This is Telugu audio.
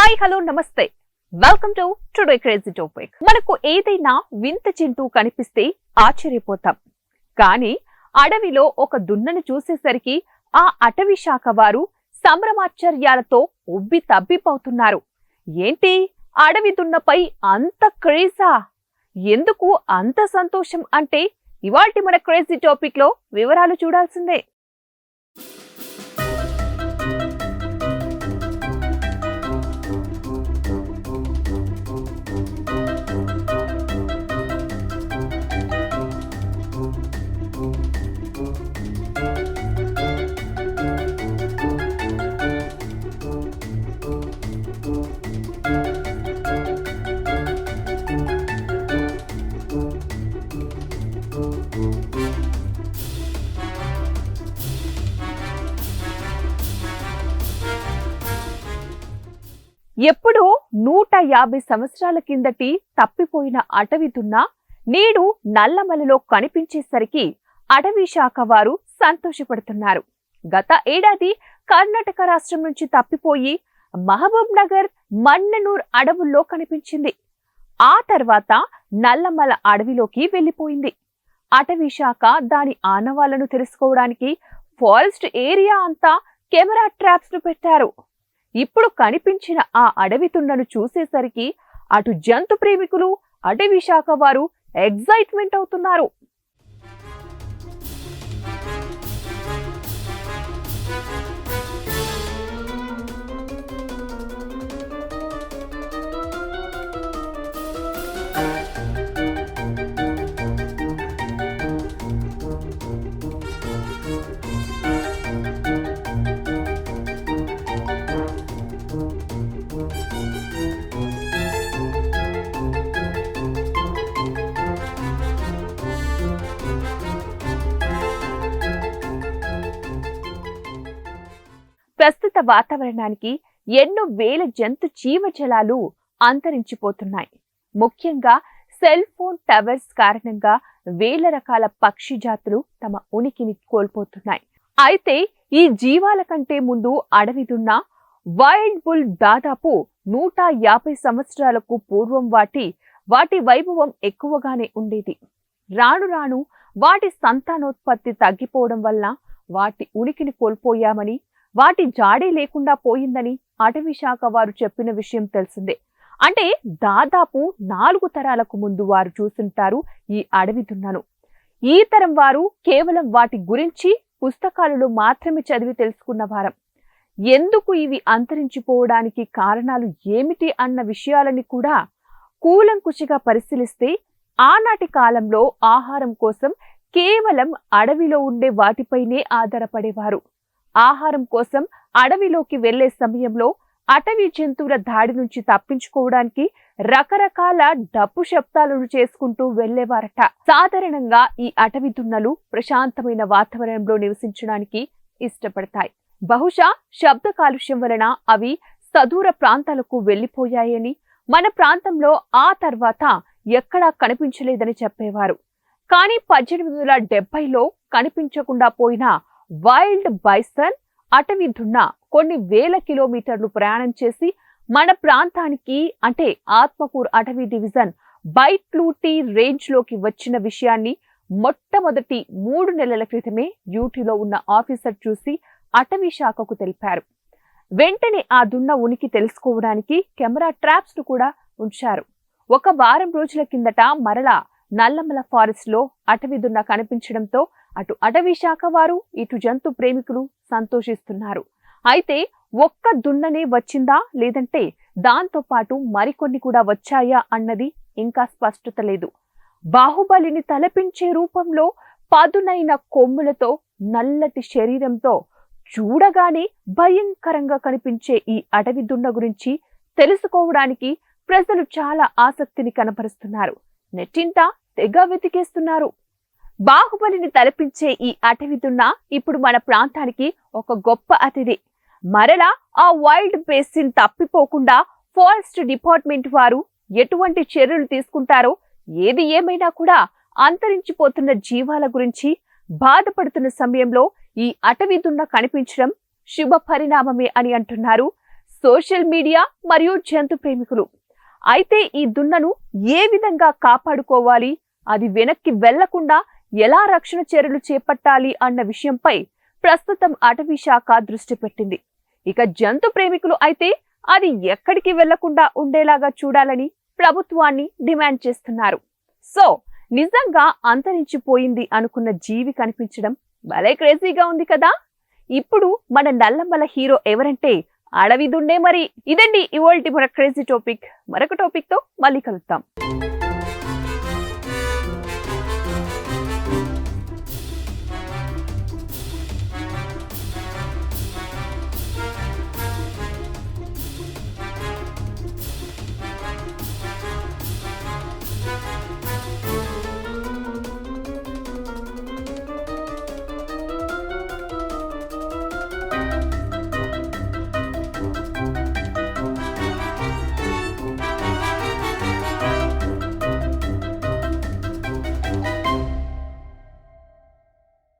హాయ్ హలో నమస్తే welcome to today crazy topic. మనకు ఏదైనా వింత జంతువు కనిపిస్తే ఆశ్చర్యపోతాం. కానీ అడవిలో ఒక దున్నను చూసేసరికి ఆ అటవీ శాఖ వారు సంభ్రమాశ్చర్యాలతో ఉబ్బి తబ్బిపోతున్నారు. ఏంటి అడవి దున్నపై అంత క్రేజా? ఎందుకు అంత సంతోషం అంటే ఇవాల్టి మన క్రేజీ టాపిక్ లో వివరాలు చూడాల్సిందే. ఎప్పుడో 150 సంవత్సరాల కిందటి తప్పిపోయిన అటవీ దున్న నేడు నల్లమలలో కనిపించేసరికి అటవీ శాఖ వారు సంతోషపడుతున్నారు. గత ఏడాది కర్ణాటక రాష్ట్రం నుంచి తప్పిపోయి మహబూబ్ నగర్, మన్ననూర్ అడవుల్లో కనిపించింది. ఆ తర్వాత నల్లమల అడవిలోకి వెళ్లిపోయింది. అటవీ శాఖ దాని ఆనవాళ్లను తెలుసుకోవడానికి ఫారెస్ట్ ఏరియా అంతా కెమెరా ట్రాప్స్ ను పెట్టారు. ఇప్పుడు కనిపించిన ఆ అడవి దున్నను చూసేసరికి అటు జంతు ప్రేమికులు, అటవీ శాఖ వారు ఎగ్జైట్మెంట్ అవుతున్నారు. ప్రస్తుత వాతావరణానికి ఎన్నో వేల జంతు జీవజాలాలు అంతరించిపోతున్నాయి. ముఖ్యంగా సెల్ ఫోన్ టవర్స్ కారణంగా వేల రకాల పక్షి జాతులు తమ ఉనికిని కోల్పోతున్నాయి. అయితే ఈ జీవాల కంటే ముందు అడవి దున్న, వైల్డ్ బుల్ దాదాపు 150 సంవత్సరాలకు పూర్వం వాటి వైభవం ఎక్కువగానే ఉండేది. రాను రాను వాటి సంతానోత్పత్తి తగ్గిపోవడం వల్ల వాటి ఉనికిని కోల్పోయామని, వాటి జాడే లేకుండా పోయిందని అటవీ శాఖ వారు చెప్పిన విషయం తెలిసిందే. అంటే దాదాపు 4 తరాలకు ముందు వారు చూసుంటారు ఈ అడవి దున్నను. ఈ తరం వారు కేవలం వాటి గురించి పుస్తకాలలో మాత్రమే చదివి తెలుసుకున్న వారం. ఎందుకు ఇవి అంతరించిపోవడానికి కారణాలు ఏమిటి అన్న విషయాలని కూడా కూలంకుషిగా పరిశీలిస్తే ఆనాటి కాలంలో ఆహారం కోసం కేవలం అడవిలో ఉండే వాటిపైనే ఆధారపడేవారు. ఆహారం కోసం అడవిలోకి వెళ్లే సమయంలో అటవీ జంతువుల దాడి నుంచి తప్పించుకోవడానికి రకరకాల డప్పు శబ్దాలను చేసుకుంటూ వెళ్లేవారట. సాధారణంగా ఈ అటవీ దున్నలు ప్రశాంతమైన వాతావరణంలో నివసించడానికి ఇష్టపడతాయి. బహుశా శబ్ద కాలుష్యం వలన అవి సదూర ప్రాంతాలకు వెళ్లిపోయాయని, మన ప్రాంతంలో ఆ తర్వాత ఎక్కడా కనిపించలేదని చెప్పేవారు. కానీ 1870లో కనిపించకుండా పోయిన వైల్డ్ బైసన్ అటవీ దున్న కొన్ని వేల కిలోమీటర్లు ప్రయాణం చేసి మన ప్రాంతానికి అంటే ఆత్మకూర్ అటవీ డివిజన్ బైట్లూటీ రేంజ్ లోకి వచ్చిన విషయాన్ని మొట్టమొదటి 3 నెలల క్రితమే డ్యూటీలో ఉన్న ఆఫీసర్ చూసి అటవీ శాఖకు తెలిపారు. వెంటనే ఆ దున్న ఉనికి తెలుసుకోవడానికి కెమెరా ట్రాప్స్ ను కూడా ఉంచారు. ఒక వారం రోజుల కిందట మరలా నల్లమల ఫారెస్ట్ లో అటవీ దున్న కనిపించడంతో అటు అటవీ శాఖ వారు, ఇటు జంతు ప్రేమికులు సంతోషిస్తున్నారు. అయితే ఒక్క దున్ననే వచ్చిందా, లేదంటే దాంతో పాటు మరికొన్ని కూడా వచ్చాయా అన్నది ఇంకా స్పష్టత లేదు. బాహుబలిని తలపించే రూపంలో పదునైన కొమ్ములతో, నల్లటి శరీరంతో చూడగానే భయంకరంగా కనిపించే ఈ అటవీ దున్న గురించి తెలుసుకోవడానికి ప్రజలు చాలా ఆసక్తిని కనబరుస్తున్నారు. నెట్టింట తెగ వెతికేస్తున్నారు. బాహుబలిని తలపించే ఈ అటవీ దున్న ఇప్పుడు మన ప్రాంతానికి ఒక గొప్ప అతిథి. మరలా ఆ వైల్డ్ బేసిన్ తప్పిపోకుండా ఫారెస్ట్ డిపార్ట్మెంట్ వారు ఎటువంటి చర్యలు తీసుకుంటారో, ఏది ఏమైనా కూడా అంతరించిపోతున్న జీవాల గురించి బాధపడుతున్న సమయంలో ఈ అటవీ దున్న కనిపించడం శుభ పరిణామమే అని అంటున్నారు సోషల్ మీడియా మరియు జంతు ప్రేమికులు. అయితే ఈ దున్నను ఏ విధంగా కాపాడుకోవాలి, అది వెనక్కి వెళ్లకుండా ఎలా రక్షణ చర్యలు చేపట్టాలి అన్న విషయంపై ప్రస్తుతం అటవీ శాఖ దృష్టి పెట్టింది. ఇక జంతు ప్రేమికులు అయితే అది ఎక్కడికి వెళ్లకుండా ఉండేలాగా చూడాలని ప్రభుత్వాన్ని డిమాండ్ చేస్తున్నారు. సో నిజంగా అంతరించిపోయింది అనుకున్న జీవి కనిపించడం భలే క్రేజీగా ఉంది కదా. ఇప్పుడు మన నల్లమల హీరో ఎవరంటే అడవి దున్నే మరి. ఇదండి ఇవాల్టి మన క్రేజీ టాపిక్. మరొక టాపిక్ తో మళ్ళీ కలుద్దాం.